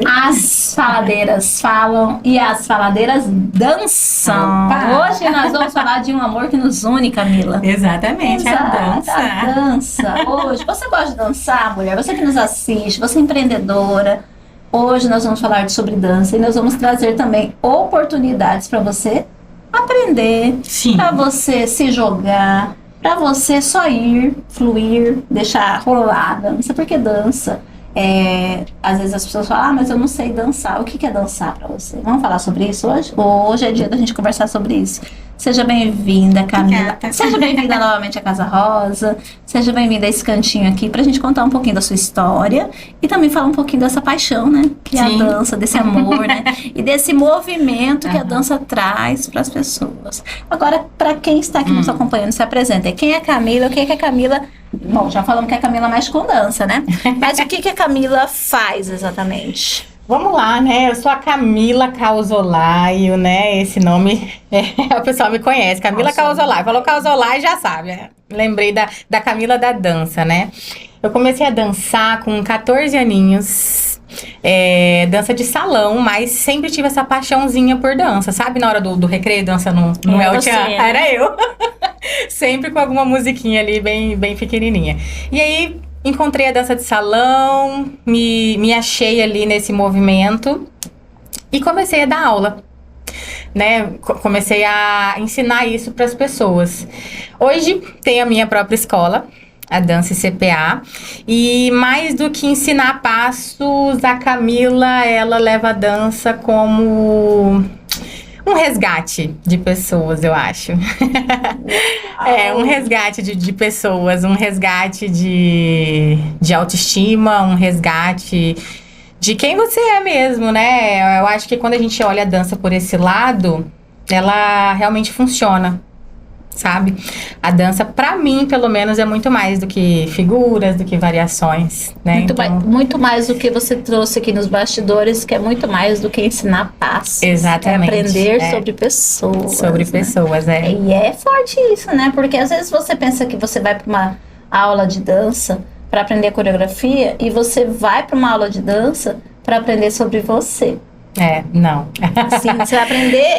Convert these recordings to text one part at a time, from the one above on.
As faladeiras falam e as faladeiras dançam. Opa! Hoje nós vamos falar de um amor que nos une, Camila. Exatamente, a dança. A dança. Hoje, você gosta de dançar, mulher? Você que nos assiste, você é empreendedora. Hoje nós vamos falar sobre dança e nós vamos trazer também oportunidades para você aprender, para você se jogar, para você só ir, fluir, deixar rolar a dança, porque dança. Às vezes as pessoas falam, mas eu não sei dançar. O que é dançar pra você? Vamos falar sobre isso hoje? Hoje é dia da gente conversar sobre isso. Seja bem-vinda, Camila. Obrigada. Seja bem-vinda novamente à Casa Rosa. Seja bem-vinda a esse cantinho aqui pra gente contar um pouquinho da sua história e também falar um pouquinho dessa paixão, né? Que é a dança, desse amor, né? E desse movimento que a dança traz pras pessoas. Agora, pra quem está aqui nos acompanhando, se apresenta. Quem é a Camila? O que é a Camila... Bom, já falamos que a Camila mexe com dança, né? Mas o que a Camila faz exatamente? Vamos lá, né? Eu sou a Camila Causolaio, né? Esse nome, o pessoal me conhece. Camila Causolaio. Falou Causolaio, já sabe. Né? Lembrei da Camila da dança, né? Eu comecei a dançar com 14 aninhos. Dança de salão, mas sempre tive essa paixãozinha por dança. Sabe, na hora do recreio, dança no El Chan? Era eu. Sempre com alguma musiquinha ali, bem, bem pequenininha. E aí... encontrei a dança de salão, me achei ali nesse movimento e comecei a dar aula, né? Comecei a ensinar isso para as pessoas. Hoje tenho a minha própria escola, a Dança CPA, e mais do que ensinar passos, a Camila, ela leva a dança como... um resgate de pessoas, eu acho. Um resgate de pessoas, um resgate de autoestima, um resgate de quem você é mesmo, né? Eu acho que quando a gente olha a dança por esse lado, ela realmente funciona, sabe? A dança, pra mim, pelo menos, é muito mais do que figuras, do que variações, né? Muito mais do que você trouxe aqui nos bastidores, que é muito mais do que ensinar passos. Exatamente. É aprender sobre pessoas. Sobre pessoas, E é forte isso, né? Porque às vezes você pensa que você vai pra uma aula de dança para aprender coreografia e você vai para uma aula de dança para aprender sobre você. Não. Sim, você vai aprender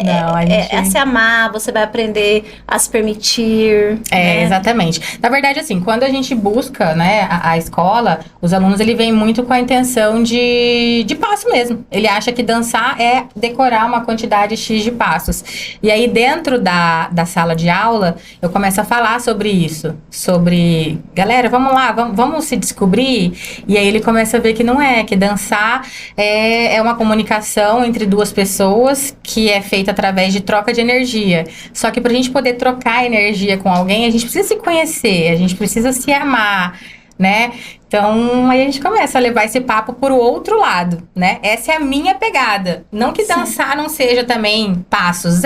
a se amar, você vai aprender a se permitir. Né? Exatamente. Na verdade, assim, quando a gente busca, né, a escola, os alunos, ele vem muito com a intenção de passo mesmo. Ele acha que dançar é decorar uma quantidade X de passos. E aí, dentro da sala de aula, eu começo a falar sobre isso. Sobre, galera, vamos lá, vamos se descobrir. E aí, ele começa a ver que não é, que dançar é uma comunicação entre duas pessoas que é feita através de troca de energia. Só que pra gente poder trocar energia com alguém, a gente precisa se conhecer, a gente precisa se amar, né? Então, aí a gente começa a levar esse papo por outro lado, né? Essa é a minha pegada. Não que dançar não seja também passos,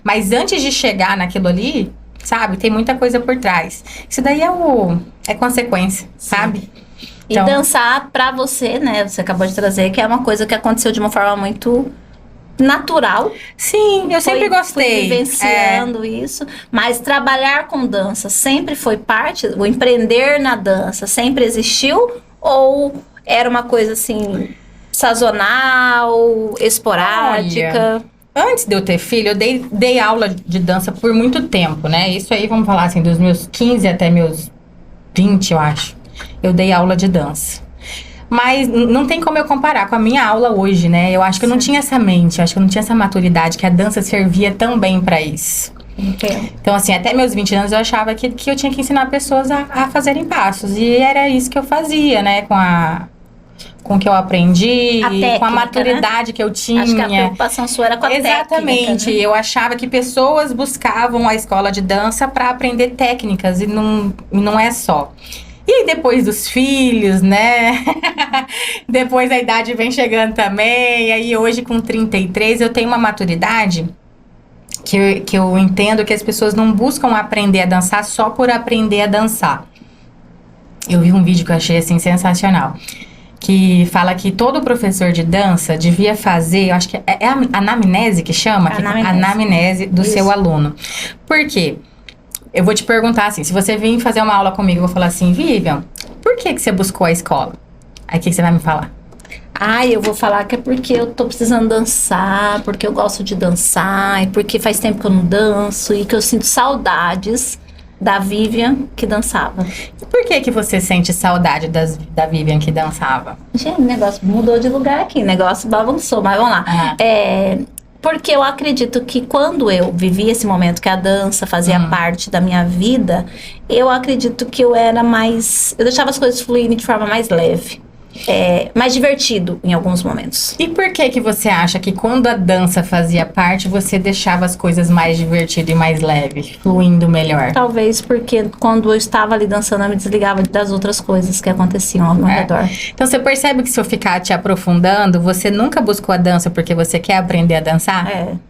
mas antes de chegar naquilo ali, sabe? Tem muita coisa por trás. Isso daí é consequência, sabe? Então, e dançar pra você, né? Você acabou de trazer, que é uma coisa que aconteceu de uma forma muito natural. Sim, eu sempre gostei. Fui vivenciando isso. Mas trabalhar com dança sempre foi parte? O empreender na dança sempre existiu? Ou era uma coisa assim, sazonal, esporádica? Olha, antes de eu ter filho, eu dei aula de dança por muito tempo, né? Isso aí, vamos falar assim, dos meus 15 até meus 20, eu acho. Eu dei aula de dança. Mas não tem como eu comparar com a minha aula hoje, né? Eu acho que eu não tinha essa mente, eu acho que eu não tinha essa maturidade, que a dança servia tão bem pra isso. Entendo. Então, assim, até meus 20 anos eu achava que eu tinha que ensinar pessoas a fazerem passos. E era isso que eu fazia, né? Com o que eu aprendi, com a maturidade, né, que eu tinha. Acho que a preocupação sua era com a técnica. Exatamente. Né? Eu achava que pessoas buscavam a escola de dança pra aprender técnicas, e não é só. E aí, depois dos filhos, né? Depois a idade vem chegando também. E aí, hoje, com 33, eu tenho uma maturidade que eu entendo que as pessoas não buscam aprender a dançar só por aprender a dançar. Eu vi um vídeo que eu achei, assim, sensacional, que fala que todo professor de dança devia fazer, eu acho que é a anamnese que chama? Anamnese do seu aluno. Por quê? Eu vou te perguntar assim, se você vir fazer uma aula comigo, eu vou falar assim, Vivian, por que você buscou a escola? Aí o que você vai me falar? Eu vou falar que é porque eu tô precisando dançar, porque eu gosto de dançar, e porque faz tempo que eu não danço, e que eu sinto saudades da Vivian que dançava. E por que você sente saudade da Vivian que dançava? Gente, o negócio mudou de lugar aqui, o negócio bagunçou, mas vamos lá. Porque eu acredito que quando eu vivi esse momento que a dança fazia parte da minha vida, eu acredito que eu era mais... Eu deixava as coisas fluírem de forma mais leve. Mais divertido em alguns momentos. E por que você acha que quando a dança fazia parte, você deixava as coisas mais divertidas e mais leves, fluindo melhor? Talvez porque quando eu estava ali dançando, eu me desligava das outras coisas que aconteciam ao meu redor. Então você percebe que se eu ficar te aprofundando, você nunca buscou a dança porque você quer aprender a dançar?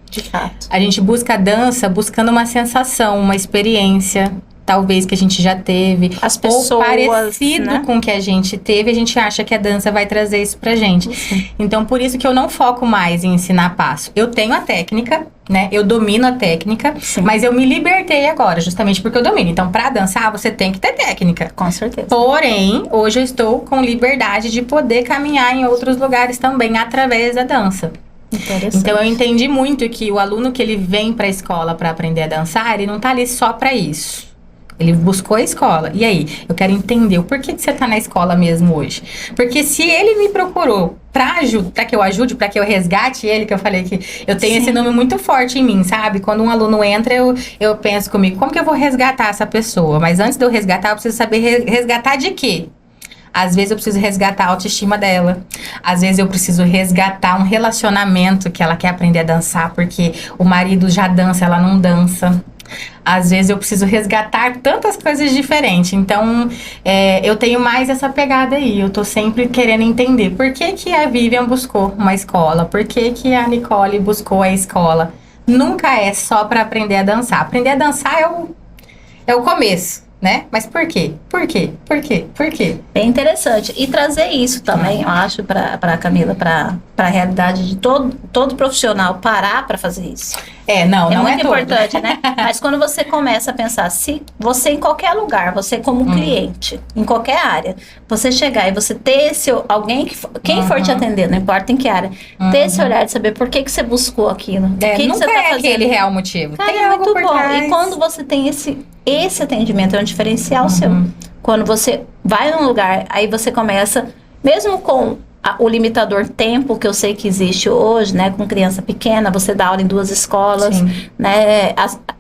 De fato. A gente busca a dança buscando uma sensação, uma experiência, talvez que a gente já teve, as pessoas, ou parecido, né, com o que a gente teve, a gente acha que a dança vai trazer isso pra gente. Então, por isso que eu não foco mais em ensinar passo. Eu tenho a técnica, né? Eu domino a técnica, mas eu me libertei agora, justamente porque eu domino. Então, pra dançar, você tem que ter técnica. Com certeza. Porém, hoje eu estou com liberdade de poder caminhar em outros lugares também, através da dança. Então, eu entendi muito que o aluno que ele vem pra escola pra aprender a dançar, ele não tá ali só pra isso. Ele buscou a escola. E aí? Eu quero entender o porquê que você tá na escola mesmo hoje. Porque se ele me procurou pra que eu ajude, pra que eu resgate ele, que eu falei que eu tenho esse nome muito forte em mim, sabe? Quando um aluno entra, eu penso comigo, como que eu vou resgatar essa pessoa? Mas antes de eu resgatar, eu preciso saber resgatar de quê? Às vezes eu preciso resgatar a autoestima dela. Às vezes eu preciso resgatar um relacionamento que ela quer aprender a dançar, porque o marido já dança, ela não dança. Às vezes eu preciso resgatar tantas coisas diferentes. Então, eu tenho mais essa pegada aí. Eu tô sempre querendo entender por que a Vivian buscou uma escola, por que a Nicole buscou a escola. Nunca é só para aprender a dançar. Aprender a dançar é o começo, né? Mas por quê? Por quê? Por quê? Por quê? Bem interessante. E trazer isso também, eu acho, para Camila, para a realidade de todo profissional parar para fazer isso. Não é muito importante, né? Mas quando você começa a pensar, se você em qualquer lugar, você como cliente, em qualquer área, você chegar e você ter alguém quem for te atender, não importa em que área, ter esse olhar de saber por que você buscou aquilo. Nunca que você tá fazendo aquele real motivo. Cara, tem é algo muito por bom. trás. E quando você tem esse atendimento, é um diferencial seu. Quando você vai num lugar, aí você começa, mesmo com o limitador tempo que eu sei que existe hoje, né, com criança pequena, você dá aula em 2 escolas, né,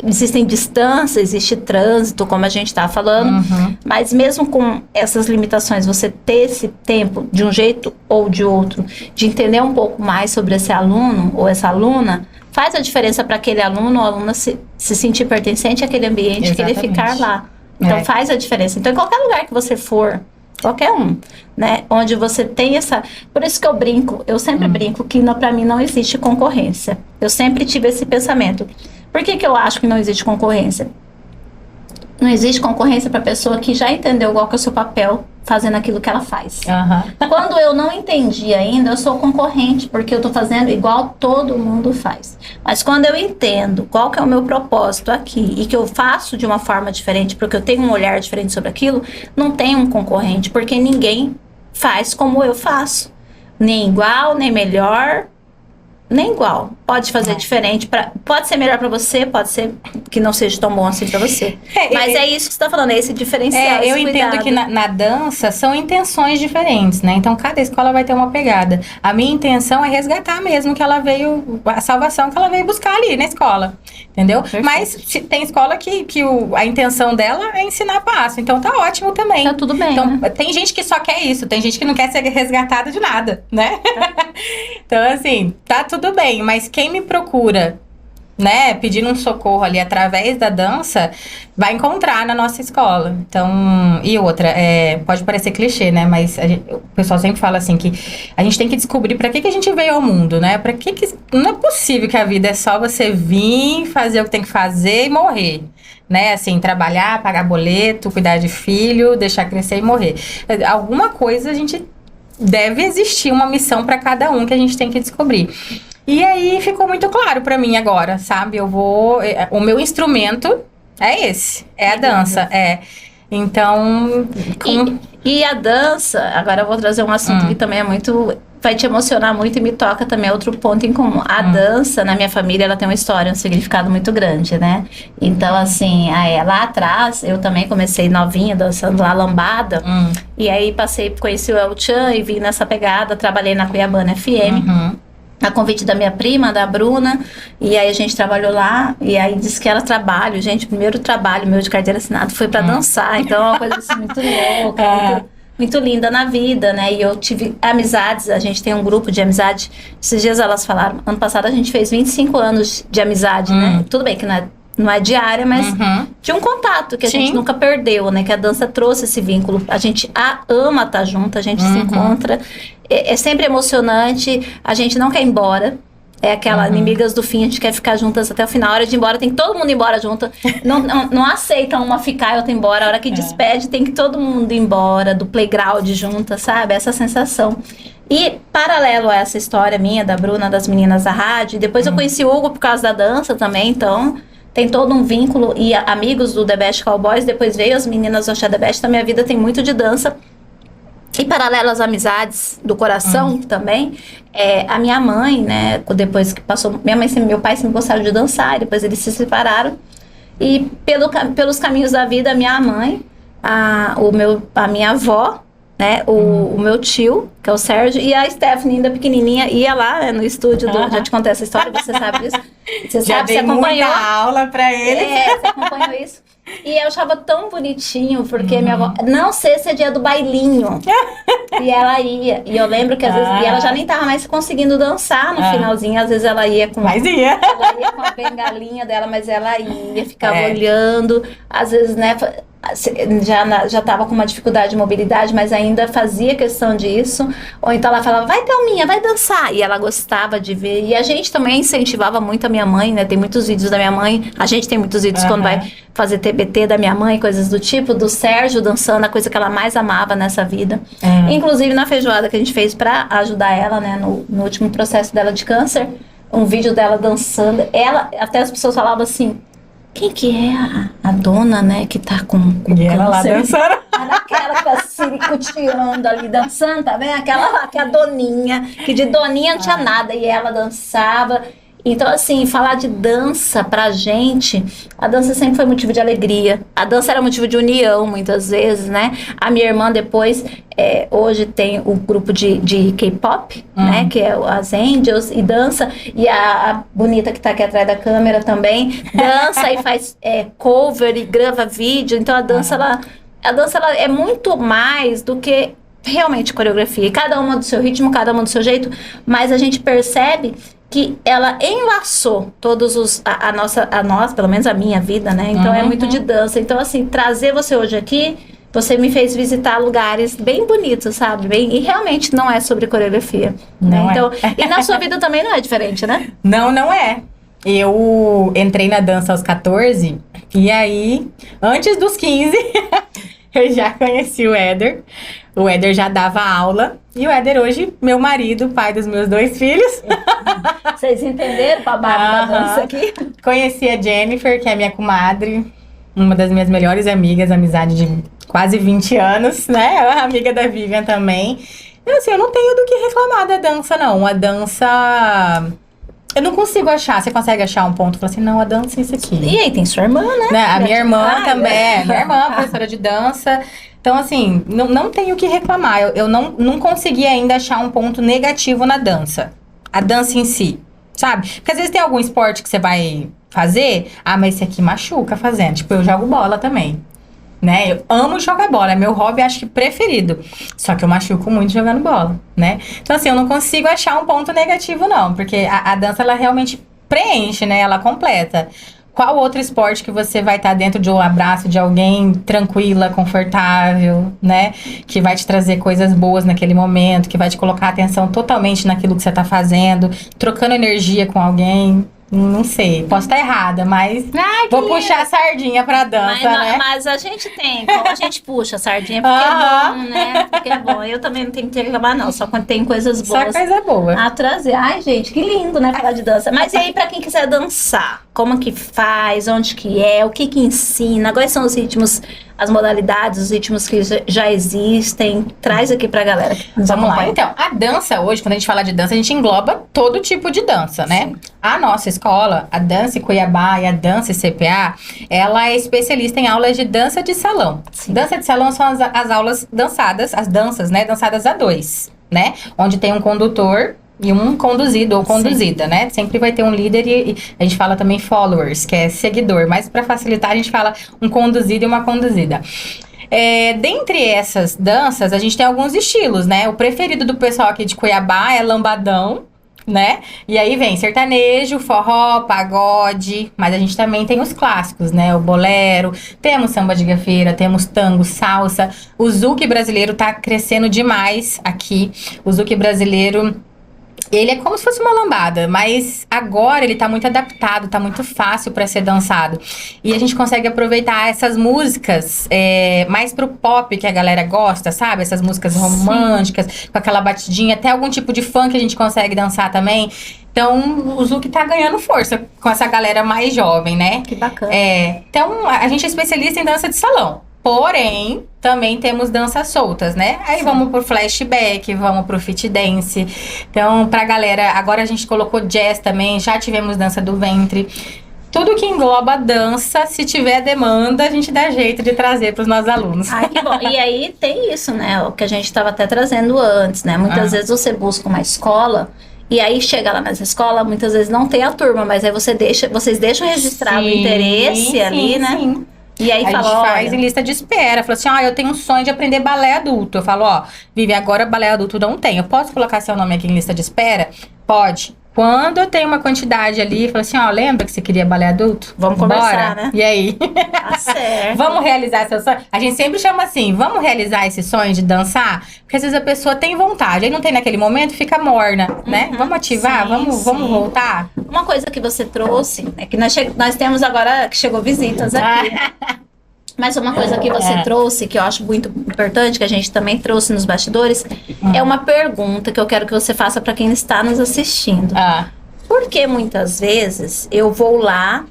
existem distâncias, existe trânsito, como a gente está falando, mas mesmo com essas limitações, você ter esse tempo de um jeito ou de outro, de entender um pouco mais sobre esse aluno ou essa aluna, faz a diferença para aquele aluno ou aluna se sentir pertencente àquele ambiente, querer ficar lá. Então faz a diferença. Então, em qualquer lugar que você for, qualquer um, né? Onde você tem essa... Por isso que eu brinco, eu sempre brinco que pra mim não existe concorrência. Eu sempre tive esse pensamento. Por que eu acho que não existe concorrência? Não existe concorrência pra pessoa que já entendeu qual que é o seu papel fazendo aquilo que ela faz. Quando eu não entendi ainda, eu sou concorrente, porque eu tô fazendo igual todo mundo faz. Mas quando eu entendo qual que é o meu propósito aqui e que eu faço de uma forma diferente, porque eu tenho um olhar diferente sobre aquilo, não tem um concorrente, porque ninguém faz como eu faço. Nem igual, nem melhor, nem igual. Pode fazer diferente, pode ser melhor pra você, pode ser que não seja tão bom assim pra você. Mas é isso que você tá falando, é esse diferencial, eu esse entendo cuidado. que na dança são intenções diferentes, né? Então, cada escola vai ter uma pegada. A minha intenção é resgatar mesmo que ela veio, a salvação que ela veio buscar ali na escola, entendeu? Perfeito. Mas tem escola que a intenção dela é ensinar passo, então tá ótimo também. Tá tudo bem, então, né? Tem gente que só quer isso, tem gente que não quer ser resgatada de nada, né? Então, assim, tá tudo bem, mas quem me procura, né, pedindo um socorro ali através da dança, vai encontrar na nossa escola. Então, e outra, pode parecer clichê, né, mas o pessoal sempre fala assim que a gente tem que descobrir pra que a gente veio ao mundo, né, não é possível que a vida é só você vir, fazer o que tem que fazer e morrer. Né, assim, trabalhar, pagar boleto, cuidar de filho, deixar crescer e morrer. Alguma coisa a gente deve existir, uma missão pra cada um que a gente tem que descobrir. E aí ficou muito claro pra mim agora, sabe? O meu instrumento é esse, é a dança, Então... E a dança, agora eu vou trazer um assunto que também é muito... vai te emocionar muito e me toca também, outro ponto em comum. A dança, na minha família, ela tem uma história, um significado muito grande, né? Então, assim, lá atrás, eu também comecei novinha, dançando lá lambada. E aí conheci o El Chan e vim nessa pegada, trabalhei na Cuiabana FM. A convite da minha prima, da Bruna, e aí a gente trabalhou lá, e aí disse que era trabalho, gente, o primeiro trabalho meu de carteira assinada foi pra dançar, então é uma coisa assim, muito louca, muito linda na vida, né, e eu tive amizades, a gente tem um grupo de amizade, esses dias elas falaram, ano passado a gente fez 25 anos de amizade, né, tudo bem que não é diária, mas de um contato que a gente nunca perdeu, né? Que a dança trouxe esse vínculo. A gente ama estar junto, a gente se encontra. É sempre emocionante, a gente não quer ir embora. É aquela inimigas do fim, a gente quer ficar juntas até o final. A hora de ir embora, tem que todo mundo ir embora junto. Não aceita uma ficar e outra ir embora. A hora que despede, tem que todo mundo ir embora, do playground junta, sabe? Essa sensação. E, paralelo a essa história minha, da Bruna, das meninas da rádio, depois eu conheci o Hugo por causa da dança também, então... Tem todo um vínculo, e amigos do The Best Cowboys, depois veio as meninas do Axé The Best, então minha vida tem muito de dança. E paralelo às amizades do coração também, a minha mãe, né, depois que passou, meu pai sempre gostaram de dançar, e depois eles se separaram, e pelos caminhos da vida, a minha mãe, a minha avó, né, o meu tio, que é o Sérgio, e a Stephanie, ainda pequenininha, ia lá, né, no estúdio, já te contei essa história, você sabe disso. Você acompanhou muita aula pra ele. Você acompanhou isso. E eu achava tão bonitinho, porque minha avó, não sei se é dia do bailinho, e ela ia, e eu lembro que às vezes, e ela já nem tava mais conseguindo dançar no finalzinho, às vezes ela ia com... Mas ia. Ela ia com a bengalinha dela, mas ela ia, ficava olhando, às vezes, né... Já tava com uma dificuldade de mobilidade, mas ainda fazia questão disso. Ou então ela falava, vai Thelminha, vai dançar. E ela gostava de ver. E a gente também incentivava muito a minha mãe, né? Tem muitos vídeos da minha mãe. A gente tem muitos vídeos quando vai fazer TBT da minha mãe, coisas do tipo. Do Sérgio dançando, a coisa que ela mais amava nessa vida. Inclusive na feijoada que a gente fez pra ajudar ela, né? No último processo dela de câncer. Um vídeo dela dançando. Até as pessoas falavam assim... Quem que é a dona, né, que tá com e ela lá dançando. Era aquela que tá siricuteando ali, dançando, tá vendo? Aquela lá, que é a doninha, que de doninha não tinha nada, e ela dançava. Então, assim, falar de dança pra gente, a dança sempre foi motivo de alegria. A dança era motivo de união, muitas vezes, né? A minha irmã depois, hoje tem o grupo de K-pop, né? Que é as Angels, e dança. E a bonita que tá aqui atrás da câmera também, dança e faz cover e grava vídeo. Então, a dança, ela é muito mais do que... realmente coreografia. E cada uma do seu ritmo, cada uma do seu jeito. Mas a gente percebe... que ela enlaçou todos a nós, pelo menos a minha vida, né? Então é muito de dança. Então, assim, trazer você hoje aqui, você me fez visitar lugares bem bonitos, sabe? E realmente não é sobre coreografia, né? Então, e na sua vida também não é diferente, né? Não é. Eu entrei na dança aos 14, e aí, antes dos 15, eu já conheci o Éder. O Éder já dava aula. E o Éder hoje, meu marido, pai dos meus 2 filhos. Vocês entenderam o babado da dança aqui? Conheci a Jennifer, que é minha comadre. Uma das minhas melhores amigas, amizade de quase 20 anos, né? Amiga da Vivian também. E assim, eu não tenho do que reclamar da dança, não. A dança... eu não consigo achar. Você consegue achar um ponto? Falar assim, não, a dança é isso aqui. E aí tem sua irmã, né? A minha irmã também. Minha irmã, professora de dança. Então, assim, não tenho o que reclamar. Eu não consegui ainda achar um ponto negativo na dança. A dança em si, sabe? Porque às vezes tem algum esporte que você vai fazer. Ah, mas esse aqui machuca fazendo. Tipo, eu jogo bola também. Né? Eu amo jogar bola. É meu hobby, acho que preferido. Só que eu machuco muito jogando bola, né? Então, assim, eu não consigo achar um ponto negativo, não. Porque a dança, ela realmente preenche, né? Ela completa. Qual outro esporte que você vai estar dentro de um abraço de alguém tranquila, confortável, né? Que vai te trazer coisas boas naquele momento, que vai te colocar a atenção totalmente naquilo que você está fazendo, trocando energia com alguém. Não sei, posso estar errada, mas vou puxar a sardinha pra dança, né? Mas a gente tem, como a gente puxa a sardinha, porque é bom, né? Porque é bom. Eu também não tenho que reclamar, não, só quando tem coisas boas. Só coisa boa. A trazer. Ai, gente, que lindo, né? Falar de dança. Mas e aí, pra quem quiser dançar, como que faz, onde que é, o que que ensina, quais são os ritmos, as modalidades, os ritmos que já existem. Traz aqui pra galera que nos Vamos lá. acompanha. Então, a dança hoje, quando a gente fala de dança, a gente engloba todo tipo de dança, né? Sim. A nossa escola, a Dança Cuiabá e a Dança CPA, ela é especialista em aulas de dança de salão. Sim. Dança de salão são as aulas dançadas, as danças, né? Dançadas a dois, né? Onde tem um condutor e um conduzido ou conduzida, né? Sempre vai ter um líder e a gente fala também followers, que é seguidor. Mas para facilitar, a gente fala um conduzido e uma conduzida. Dentre essas danças, a gente tem alguns estilos, né? O preferido do pessoal aqui de Cuiabá é lambadão, né? E aí vem sertanejo, forró, pagode, mas a gente também tem os clássicos, né? O bolero, temos samba de gafieira, temos tango, salsa. O zouk brasileiro tá crescendo demais aqui. O zouk brasileiro, ele é como se fosse uma lambada, mas agora ele tá muito adaptado, tá muito fácil para ser dançado. E a gente consegue aproveitar essas músicas mais pro pop que a galera gosta, sabe? Essas músicas românticas, com aquela batidinha, até algum tipo de funk a gente consegue dançar também. Então, o zouk tá ganhando força com essa galera mais jovem, né? Que bacana. Então, a gente é especialista em dança de salão. Porém, também temos danças soltas, né? Aí vamos pro flashback, vamos pro fit dance. Então, pra galera, agora a gente colocou jazz também, já tivemos dança do ventre. Tudo que engloba dança, se tiver demanda, a gente dá jeito de trazer pros nossos alunos. Ai, que bom. E aí tem isso, né? O que a gente estava até trazendo antes, né? Muitas vezes você busca uma escola e aí chega lá nessa escola, muitas vezes não tem a turma, mas aí vocês deixam registrado o interesse ali, né? Sim. E aí A gente fala, faz olha, em lista de espera. Fala assim, eu tenho um sonho de aprender balé adulto. Eu falo, Vivi, agora balé adulto não tem. Eu posso colocar seu nome aqui em lista de espera? Pode. Quando eu tenho uma quantidade ali, falo assim, lembra que você queria balé adulto? Vamos conversar, né? E aí? Tá certo. Vamos realizar seu sonho? A gente sempre chama assim, vamos realizar esse sonho de dançar? Porque às vezes a pessoa tem vontade, aí não tem naquele momento, fica morna, né? Vamos ativar, sim, vamos sim. voltar? Uma coisa que você trouxe, é que nós temos agora que chegou visitas aqui, né? Mas uma coisa que você trouxe, que eu acho muito importante, que a gente também trouxe nos bastidores, é uma pergunta que eu quero que você faça para quem está nos assistindo. Porque muitas vezes eu vou lá,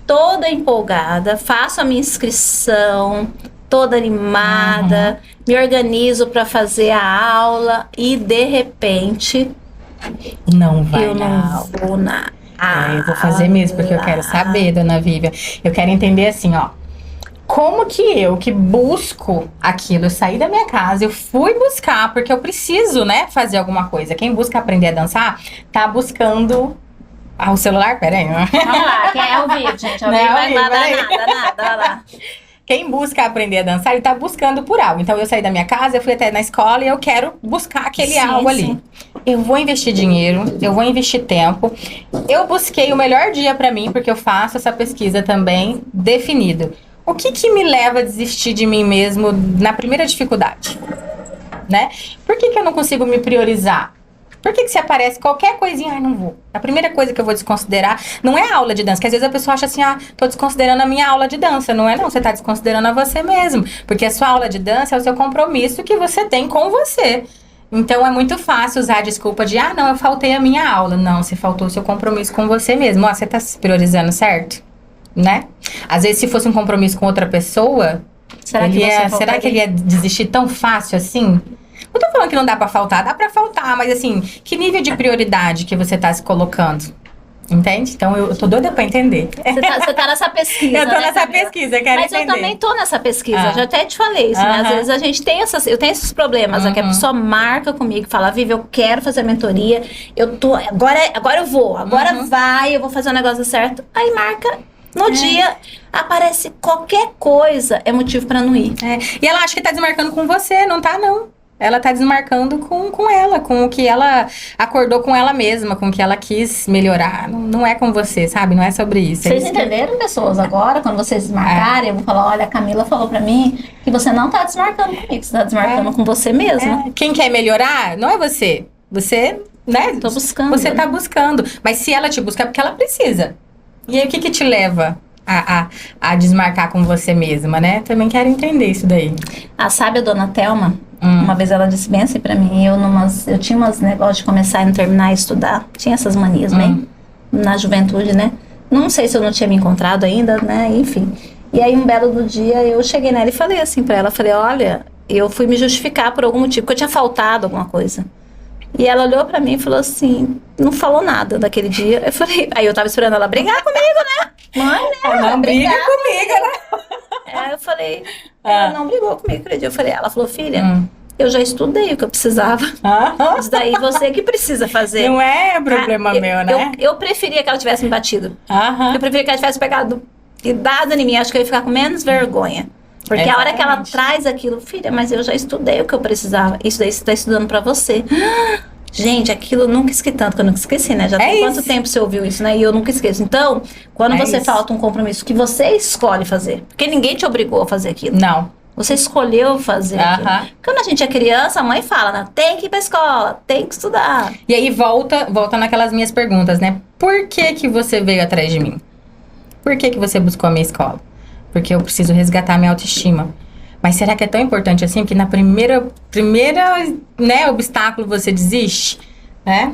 toda empolgada, faço a minha inscrição, toda animada, me organizo para fazer a aula e de repente Não vai eu não vou na aula. Eu vou fazer mesmo, porque eu quero saber, dona Vivian. Eu quero entender assim, como que eu que busco aquilo, eu saí da minha casa, eu fui buscar, porque eu preciso, né, fazer alguma coisa. Quem busca aprender a dançar, tá buscando... o celular? Pera aí. Vamos lá, quem é ao vivo, gente? Ao vivo não vai dar nada, olha lá. Quem busca aprender a dançar, ele tá buscando por algo. Então, eu saí da minha casa, eu fui até na escola e eu quero buscar aquele algo ali. Sim. Eu vou investir dinheiro, eu vou investir tempo. Eu busquei o melhor dia pra mim, porque eu faço essa pesquisa também definido. O que me leva a desistir de mim mesmo na primeira dificuldade? Né? Por que eu não consigo me priorizar? Por que se aparece qualquer coisinha, não vou? A primeira coisa que eu vou desconsiderar não é a aula de dança, que às vezes a pessoa acha assim, tô desconsiderando a minha aula de dança. Não é não, você tá desconsiderando a você mesmo. Porque a sua aula de dança é o seu compromisso que você tem com você. Então é muito fácil usar a desculpa de, não, eu faltei a minha aula. Não, você faltou o seu compromisso com você mesmo. Você tá se priorizando, certo? Né? Às vezes, se fosse um compromisso com outra pessoa, será que ele ia desistir tão fácil assim? Não tô falando que não dá pra faltar, dá pra faltar, mas assim, que nível de prioridade que você tá se colocando? Entende? Então, eu tô doida pra entender. Você tá nessa pesquisa, eu tô nessa Camila? pesquisa, quero Mas entender. eu também tô nessa pesquisa, já até te falei isso, né? Às vezes a gente tem eu tenho esses problemas, que a pessoa marca comigo, fala, Vivi, eu quero fazer a mentoria, agora eu vou, agora vai, eu vou fazer o negócio certo. Aí marca... No dia, aparece qualquer coisa, é motivo pra não ir. E ela acha que tá desmarcando com você, não tá, não. Ela tá desmarcando com ela, com o que ela acordou com ela mesma, com o que ela quis melhorar. Não é com você, sabe? Não é sobre isso. Vocês entenderam, pessoas, agora? Quando vocês desmarcarem, eu vou falar, olha, a Camila falou pra mim que você não tá desmarcando comigo, você tá desmarcando com você mesma. Quem quer melhorar, não é você. Você, né? Tô buscando. Você tá buscando. Mas se ela te buscar, é porque ela precisa. E aí, o que te leva a desmarcar com você mesma, né? Também quero entender isso daí. A sábia dona Thelma, uma vez ela disse bem assim pra mim, eu tinha umas negócios de começar e não terminar a estudar, tinha essas manias, né? Na juventude, né? não sei se eu não tinha me encontrado ainda, né? Enfim. E aí, um belo do dia, eu cheguei nela e falei assim pra ela, falei, olha, eu fui me justificar por algum motivo, porque eu tinha faltado alguma coisa. E ela olhou pra mim e falou assim, não falou nada daquele dia. Eu falei, aí eu tava esperando ela brigar comigo, né? Mãe, né? Não briga comigo, né? Aí eu falei, ela não brigou comigo aquele dia. Eu falei, ela falou, filha, eu já estudei o que eu precisava. Isso daí você que precisa fazer. Não é problema meu, né? Eu preferia que ela tivesse me batido. Eu preferia que ela tivesse pegado e dado em mim. Acho que eu ia ficar com menos vergonha. Porque a hora que ela traz aquilo, filha, mas eu já estudei o que eu precisava. Isso daí você tá estudando pra você. Gente, aquilo eu nunca esqueci tanto que eu nunca esqueci, né? Já tem quanto tempo você ouviu isso, né? E eu nunca esqueço. Então, quando você falta um compromisso que você escolhe fazer, porque ninguém te obrigou a fazer aquilo. Não. Você escolheu fazer aquilo. Quando a gente é criança, a mãe fala, né? Tem que ir pra escola, tem que estudar. E aí volta naquelas minhas perguntas, né? Por que você veio atrás de mim? Por que você buscou a minha escola? Porque eu preciso resgatar minha autoestima. Mas será que é tão importante assim? Que na primeira né, obstáculo você desiste? Né?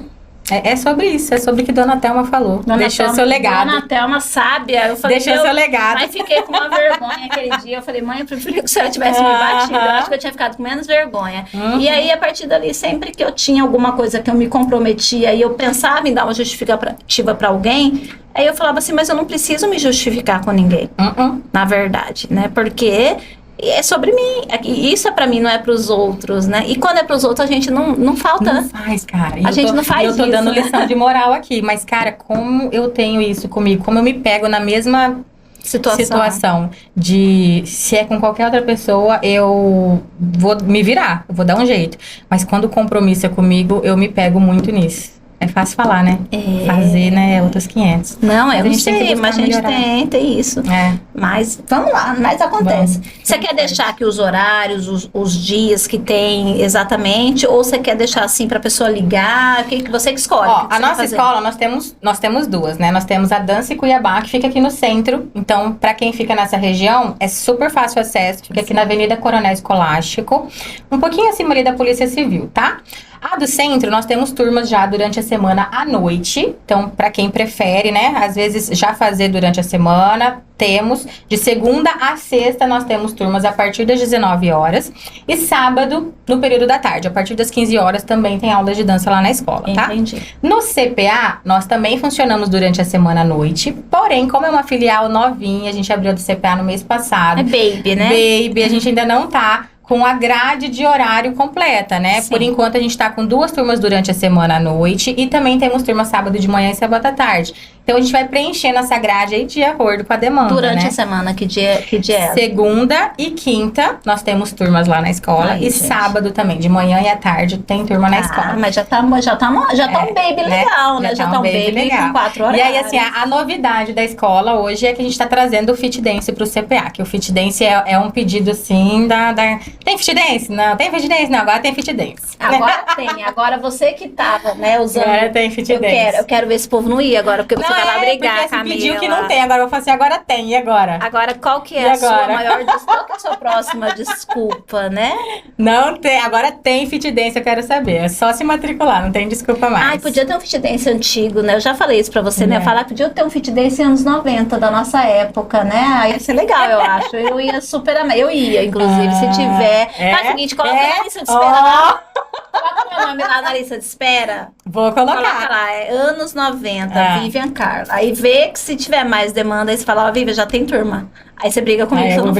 É sobre isso, é sobre o que Dona Thelma falou. Deixou seu legado. Dona Thelma sábia. Eu falei, deixou seu legado. Aí fiquei com uma vergonha aquele dia. Eu falei, mãe, eu preferia que a senhora tivesse me batido. Eu acho que eu tinha ficado com menos vergonha. E aí, a partir dali, sempre que eu tinha alguma coisa que eu me comprometia e eu pensava em dar uma justificativa pra alguém, aí eu falava assim, mas eu não preciso me justificar com ninguém. Na verdade, né? Porque é sobre mim. Isso é pra mim, não é pros outros, né? E quando é pros outros, a gente não falta. Não faz, cara. A gente não faz isso. Eu tô dando lição de moral aqui. Mas, cara, como eu tenho isso comigo? Como eu me pego na mesma situação de se é com qualquer outra pessoa, eu vou me virar. Eu vou dar um jeito. Mas quando o compromisso é comigo, eu me pego muito nisso. É fácil falar, né? Fazer, né? Outros 500. Não, mas eu não sei, mas a gente tem isso. Mas, vamos lá, mas acontece. Você quer deixar aqui os horários, os dias que tem exatamente, ou você quer deixar assim pra pessoa ligar? O que você que escolhe? Ó, a nossa escola, nós temos duas, né? Nós temos a Dança e Cuiabá, que fica aqui no centro. Então, pra quem fica nessa região, é super fácil acesso. Fica aqui na Avenida Coronel Escolástico, um pouquinho acima ali da Polícia Civil, tá? A do centro, nós temos turmas já durante a semana à noite. Então, para quem prefere, né? Às vezes já fazer durante a semana, temos. De segunda a sexta, nós temos turmas a partir das 19 horas. E sábado, no período da tarde, a partir das 15 horas, também tem aulas de dança lá na escola, tá? Entendi. No CPA, nós também funcionamos durante a semana à noite. Porém, como é uma filial novinha, a gente abriu a do CPA no mês passado. É baby, né? Baby, a gente ainda não tá com a grade de horário completa, né? Sim. Por enquanto, a gente tá com 2 turmas durante a semana à noite e também temos turma sábado de manhã e sábado à tarde. Então, a gente vai preenchendo essa grade aí de acordo com a demanda, durante né? a semana, que dia é? Segunda e quinta, nós temos turmas lá na escola. Ai, e gente. sábado também, de manhã e à tarde, tem turma na escola. Mas já tá um baby legal, né? Já tá um baby legal. com 4 horas. E aí, assim, a novidade da escola hoje é que a gente tá trazendo o Fit Dance pro CPA. Que o Fit Dance é um pedido, assim, Tem Fit Dance? Não. Tem Fit Dance? Não. Agora tem Fit Dance. Agora tem. Agora você que tava, né, usando... Agora tem Fit Dance. Eu quero ver esse povo não ir agora, porque você vai lá brigar, porque Camila. pediu que não tem. Agora eu vou falar assim, agora tem. E agora? Agora, qual que é a sua maior... Qual que é a sua próxima desculpa, né? Não tem. Agora tem Fit Dance, eu quero saber. É só se matricular, não tem desculpa mais. Ai, podia ter um Fit Dance antigo, né? Eu já falei isso pra você, né? Eu falar, podia ter um Fit Dance anos 90, da nossa época, né? Aí ia ser legal, eu acho. Eu ia super amar. Eu ia, inclusive, se tiver. Faz o seguinte, coloca na lista de espera lá. Coloca meu nome lá na lista de espera. Vou colocar. Coloca lá, é anos 90, Vivian Carla. Aí vê que se tiver mais demanda, aí você fala, ó, Vivian, já tem turma. Aí você briga comigo. Eu vou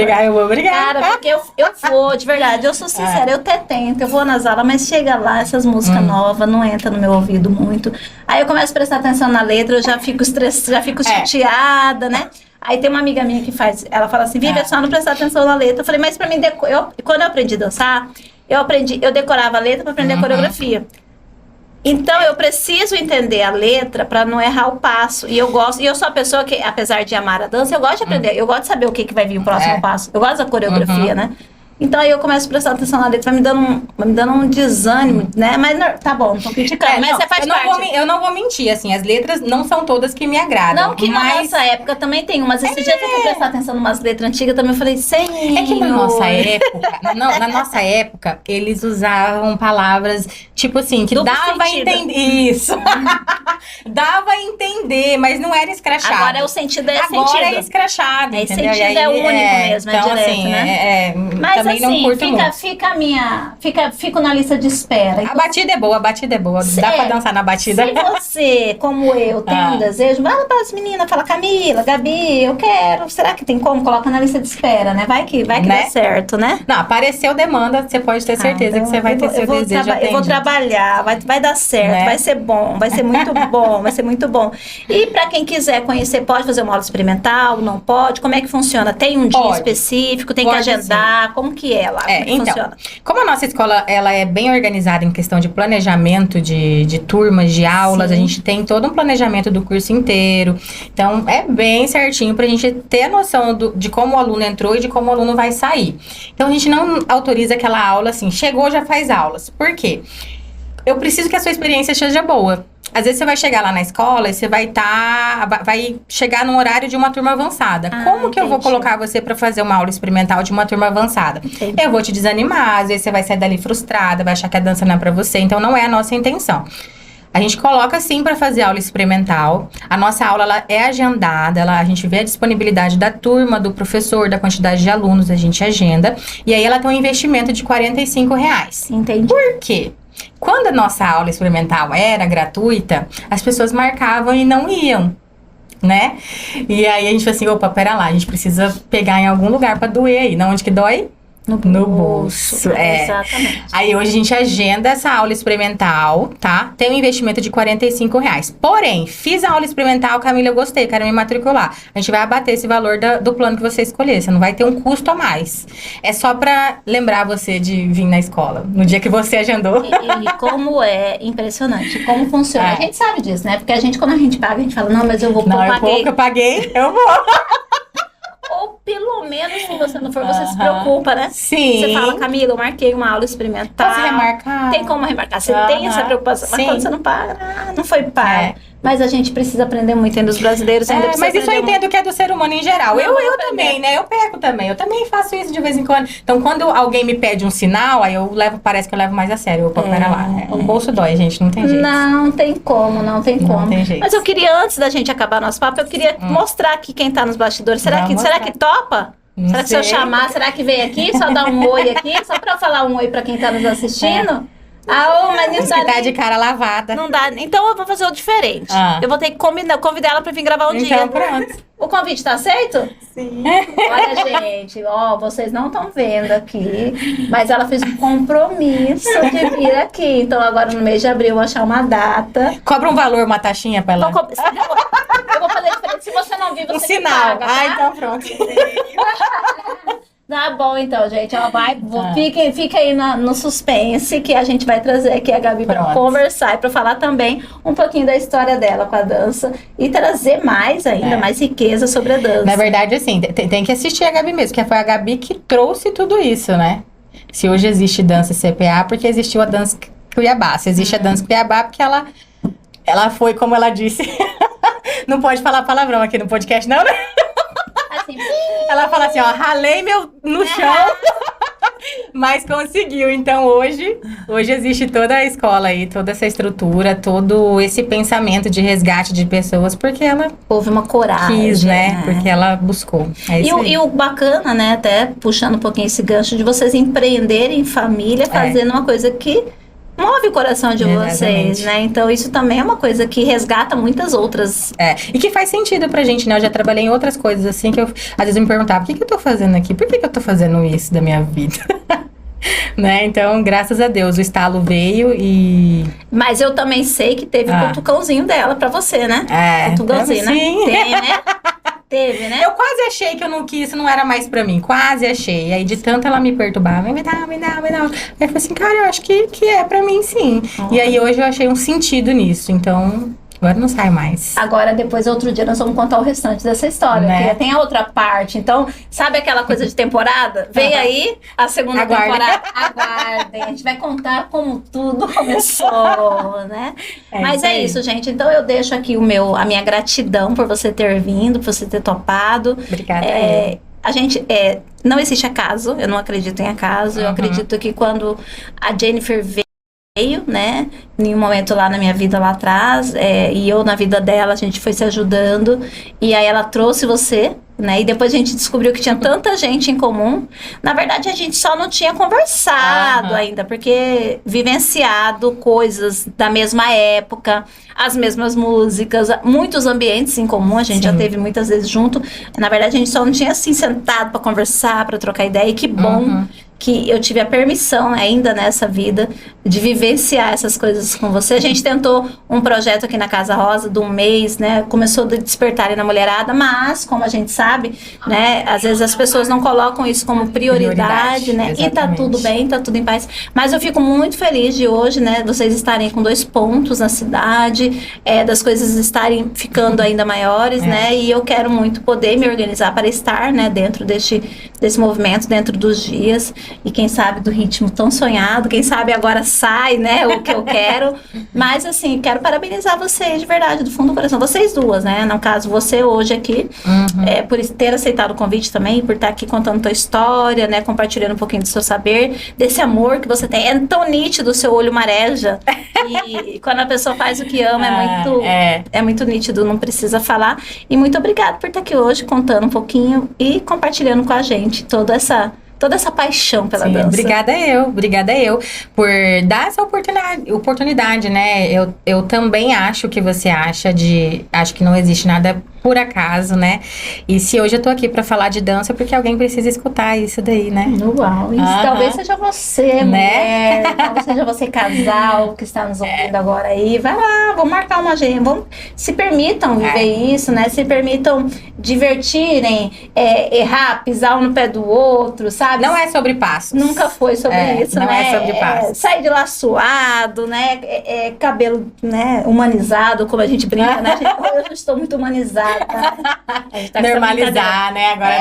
brigar. Cara, porque eu vou, de verdade, eu sou sincera, eu até tento, eu vou nas aulas, mas chega lá, essas músicas novas, não entra no meu ouvido muito. Aí eu começo a prestar atenção na letra, eu já fico estressada, já fico chateada, né? Aí tem uma amiga minha que faz, ela fala assim, Vivian, é só não prestar atenção na letra. Eu falei, mas pra mim, quando eu aprendi a dançar, eu decorava a letra pra aprender a coreografia. Então, eu preciso entender a letra pra não errar o passo. E eu sou a pessoa que, apesar de amar a dança, eu gosto de aprender. Eu gosto de saber o que vai vir o próximo passo. Eu gosto da coreografia, né? Então, aí eu começo a prestar atenção na letra, vai me dando um desânimo, né? Mas, tá bom, não tô criticando. Mas você faz parte. Eu não vou mentir, assim, as letras não são todas que me agradam. Não, que na nossa época também tem umas. Esse dia que eu fui prestar atenção em umas letras antigas, também eu falei, Senhor. É que na nossa época, eles usavam palavras, tipo assim, que duplo dava a sentido. entender. Isso. Dava a entender, mas não era escrachado. Agora o sentido é Agora sentido. é escrachado, entendeu? Sentido E aí, é único mesmo, então, é direto, assim, né? Mas também não assim, curto muito. fico na lista de espera. A batida é boa, dá pra dançar na batida. Se você, como eu, tem um desejo, vai lá para as meninas, fala, Camila, Gabi, eu quero. Será que tem como? Coloca na lista de espera, né? Vai que dá certo, né? Não, apareceu demanda, você pode ter certeza então que você vai ter seu desejo atendido. Eu vou trabalhar, vai dar certo, Né? vai ser bom, vai ser muito bom, vai ser muito bom. E para quem quiser conhecer, pode fazer uma aula experimental, não pode? Como é que funciona? Tem um dia específico, tem que agendar, sim. Como que é lá? Como que funciona? Como a nossa escola ela é bem organizada em questão de planejamento de turmas, de aulas, sim. A gente tem todo um planejamento do curso inteiro. Então, é bem certinho pra gente ter a noção de como o aluno entrou e de como o aluno vai sair. Então, a gente não autoriza aquela aula assim, chegou, já faz aulas. Por quê? Eu preciso que a sua experiência seja boa. Às vezes você vai chegar lá na escola e você vai chegar no horário de uma turma avançada. Como que eu vou colocar você para fazer uma aula experimental de uma turma avançada? Entendi. Eu vou te desanimar, às vezes você vai sair dali frustrada, vai achar que a dança não é para você. Então, não é a nossa intenção. A gente coloca sim para fazer aula experimental. A nossa aula ela é agendada, a gente vê a disponibilidade da turma, do professor, da quantidade de alunos, a gente agenda. E aí ela tem um investimento de R$45. Entendi. Por quê? Quando a nossa aula experimental era gratuita, as pessoas marcavam e não iam, né? E aí a gente falou assim, opa, pera lá, a gente precisa pegar em algum lugar para doer aí. Não, onde que dói? No bolso. Exatamente. Aí hoje a gente agenda essa aula experimental, tá? Tem um investimento de R$45. Porém, fiz a aula experimental, Camila, eu gostei, quero me matricular. A gente vai abater esse valor do plano que você escolher. Você não vai ter um custo a mais. É só pra lembrar você de vir na escola, no dia que você agendou. E como é impressionante, como funciona. A gente sabe disso, né? Porque quando a gente paga, a gente fala, não, mas eu vou, eu paguei, eu vou. Ou pelo menos, se você não for, você se preocupa, né? Sim. Você fala, Camila, eu marquei uma aula experimental. Posso remarcar? Tem como remarcar. Você tem essa preocupação. Sim. Mas quando você não paga, não foi pago. Mas a gente precisa aprender muito ainda os brasileiros. Ainda mas isso eu entendo que é do ser humano em geral. Eu também, né? Eu peco também. Eu também faço isso de vez em quando. Então, quando alguém me pede um sinal, aí parece que eu levo mais a sério. Opa, pera lá. O bolso dói, gente. Não tem jeito. Não tem como. Não tem jeito. Mas eu queria, antes da gente acabar nosso papo, eu queria mostrar aqui quem tá nos bastidores. Será que topa? Será que se eu chamar, será que vem aqui? Só dar um oi aqui? Só pra eu falar um oi pra quem tá nos assistindo? Mas isso tá de cara lavada. Não dá. Então eu vou fazer o diferente. Eu vou ter que convidar ela pra vir gravar um dia. Então pronto. O convite tá aceito? Sim. Olha, gente, vocês não estão vendo aqui, mas ela fez um compromisso de vir aqui. Então agora no mês de abril eu vou achar uma data. Cobra um valor, uma taxinha pra ela. Eu vou fazer diferente. Se você não vir, você me paga, tá? Então pronto. Tá bom, então, gente. Fica aí no suspense que a gente vai trazer aqui a Gabi para conversar e para falar também um pouquinho da história dela com a dança e trazer mais riqueza sobre a dança. Na verdade, assim, tem que assistir a Gabi mesmo, que foi a Gabi que trouxe tudo isso, né? Se hoje existe dança CPA, porque existiu a dança Cuiabá. Se existe a dança Cuiabá, porque ela foi, como ela disse... Não pode falar palavrão aqui no podcast, não, né? Assim, ela fala assim, ralei no chão, mas conseguiu. Então, hoje existe toda a escola aí, toda essa estrutura, todo esse pensamento de resgate de pessoas, porque ela... Houve uma coragem. Quis, né? Porque ela buscou. E o bacana, né, até puxando um pouquinho esse gancho, de vocês empreenderem em família, fazendo uma coisa que... move o coração de vocês, né? Então, isso também é uma coisa que resgata muitas outras. E que faz sentido pra gente, né? Eu já trabalhei em outras coisas, assim, que às vezes eu me perguntava, o que eu tô fazendo aqui? Por que eu tô fazendo isso da minha vida? Né? Então, graças a Deus, o estalo veio e... Mas eu também sei que teve o cutucãozinho dela pra você, né? Cutucãozinho, né? Sim. Tem, né? Teve, né? Eu quase achei que que isso não era mais pra mim. Quase achei. E aí, de tanto ela me perturbava, me dá. Aí eu falei assim, cara, eu acho que é pra mim, sim. E aí, hoje eu achei um sentido nisso. Então, agora não sai mais. Agora, depois, outro dia, nós vamos contar o restante dessa história. Né? Porque tem a outra parte. Então, sabe aquela coisa de temporada? Vem aí a segunda temporada. Aguardem. A gente vai contar como tudo começou, né? Mas é isso, gente. Então, eu deixo aqui a minha gratidão por você ter vindo, por você ter topado. Obrigada. A gente... não existe acaso. Eu não acredito em acaso. Eu acredito que quando a Jennifer veio veio, né? Em um momento lá na minha vida lá atrás, e eu na vida dela, a gente foi se ajudando, e aí ela trouxe você, né? E depois a gente descobriu que tinha tanta gente em comum. Na verdade, a gente só não tinha conversado ainda, porque vivenciado coisas da mesma época, as mesmas músicas, muitos ambientes em comum, a gente já teve muitas vezes junto. Na verdade, a gente só não tinha assim sentado para conversar, para trocar ideia, e que bom que eu tive a permissão ainda nessa vida de vivenciar essas coisas com você. A gente tentou um projeto aqui na Casa Rosa de um mês, né? Começou a despertar na mulherada, mas, como a gente sabe, né? Às vezes as pessoas não colocam isso como prioridade, né? Exatamente. E tá tudo bem, tá tudo em paz. Mas eu fico muito feliz de hoje, né? Vocês estarem com 2 pontos na cidade, das coisas estarem ficando ainda maiores, né? E eu quero muito poder me organizar para estar, né? Dentro desse movimento, dentro dos dias. E quem sabe do ritmo tão sonhado, quem sabe agora sai, né, o que eu quero. Mas, assim, quero parabenizar vocês, de verdade, do fundo do coração. Vocês duas, né, no caso, você hoje aqui, por ter aceitado o convite também, por estar aqui contando tua história, né, compartilhando um pouquinho do seu saber, desse amor que você tem. É tão nítido, o seu olho mareja. E quando a pessoa faz o que ama, é muito nítido, não precisa falar. E muito obrigada por estar aqui hoje, contando um pouquinho e compartilhando com a gente toda essa paixão pela dança. Obrigada eu por dar essa oportunidade, né? Eu também acho que você acho que não existe nada por acaso, né? E se hoje eu tô aqui pra falar de dança, é porque alguém precisa escutar isso daí, né? Uau, isso talvez seja você, né? Mulher, talvez seja você casal que está nos ouvindo agora aí. Vai lá, vamos marcar uma agenda, se permitam viver isso, né? Se permitam divertirem, errar, pisar um no pé do outro, sabe? Não é sobre passos. Nunca foi sobre isso, não né? É sobre passos. Sair de lá suado, né? Cabelo, né? Humanizado, como a gente brinca, né? Eu estou muito humanizada. Tá normalizar, né? Agora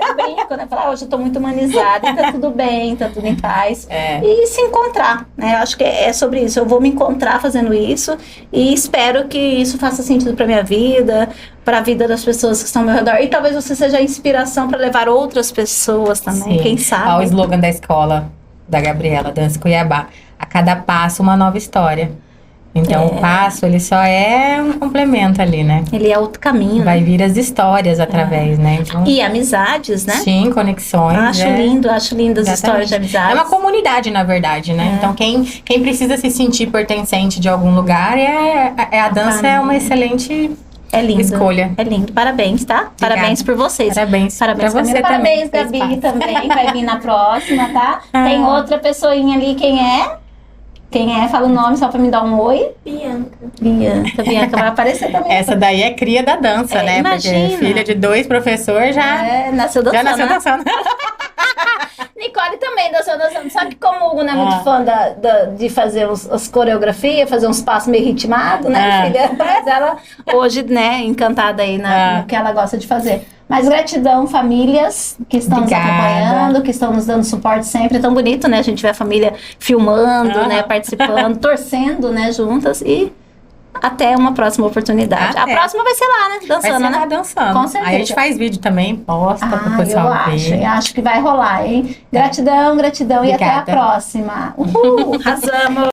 eu brinco, né? Falar, hoje eu tô muito humanizada, e tá tudo bem, tá tudo em paz. E se encontrar, né? Eu acho que é sobre isso. Eu vou me encontrar fazendo isso e espero que isso faça sentido pra minha vida, para a vida das pessoas que estão ao meu redor. E talvez você seja a inspiração para levar outras pessoas também, quem sabe. Olha o slogan da escola da Gabriela, Dança Cuiabá. A cada passo, uma nova história. Então, o passo, ele só é um complemento ali, né? Ele é outro caminho. Vai vir as histórias através, né? Então, e amizades, né? Sim, conexões. Acho lindo as histórias de amizades. É uma comunidade, na verdade, né? Então, quem precisa se sentir pertencente de algum lugar, a dança é uma excelente... escolha. É lindo. Parabéns, tá? Obrigada. Parabéns por vocês. Parabéns pra você Parabéns, também. Gabi, também. Vai vir na próxima, tá? Tem outra pessoinha ali. Quem é? Fala o nome só pra me dar um oi. Bianca vai aparecer também. Essa daí é cria da dança, né? Imagina. Porque filha de 2 professores já... nasceu dançando. Já nasceu dançando. Nicole também dançando. Sabe como o Hugo não é muito fã de fazer as coreografias, fazer uns passos meio ritmados, né, filha? Mas ela hoje, né, encantada aí no que ela gosta de fazer. Mas gratidão, famílias que estão nos acompanhando, que estão nos dando suporte sempre. É tão bonito, né? A gente vê a família filmando, né, participando, torcendo, né, juntas. E até uma próxima oportunidade. A próxima vai ser lá, né? Dançando, vai ser lá, né? dançando. Com certeza. Aí a gente faz vídeo também, posta pro pessoal ver. Eu acho que vai rolar, hein? Gratidão. Obrigada. E até a próxima. Arrasamos!